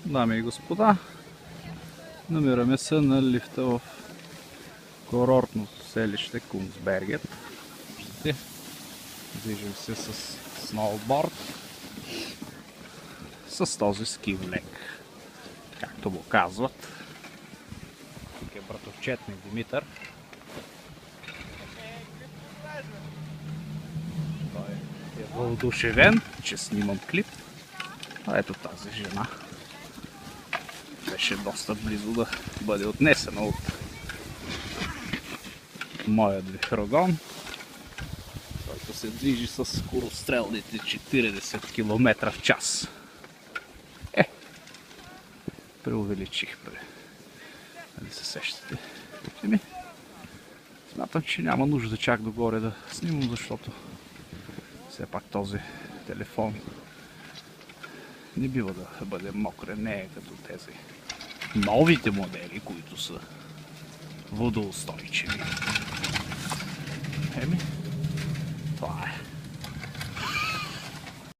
Дами и господа, намираме се на лифта в курортното селище Кунсбергет. Движим се с сноуборд, с този ски влек, както го казват. Тук е братовчет ми Димитър. Той е въодушевен, че снимам клип. А ето тази жена. Беше доста близо да бъде отнесена от моят вихрогон, който се движи с скорострелните 40 км в час. Преувеличих, нали се сещате. Смятам, че няма нужда чак догоре да снимам, защото все пак този телефон не бива да бъде мокрен, не е като тези новите модели, които са водоустойчиви.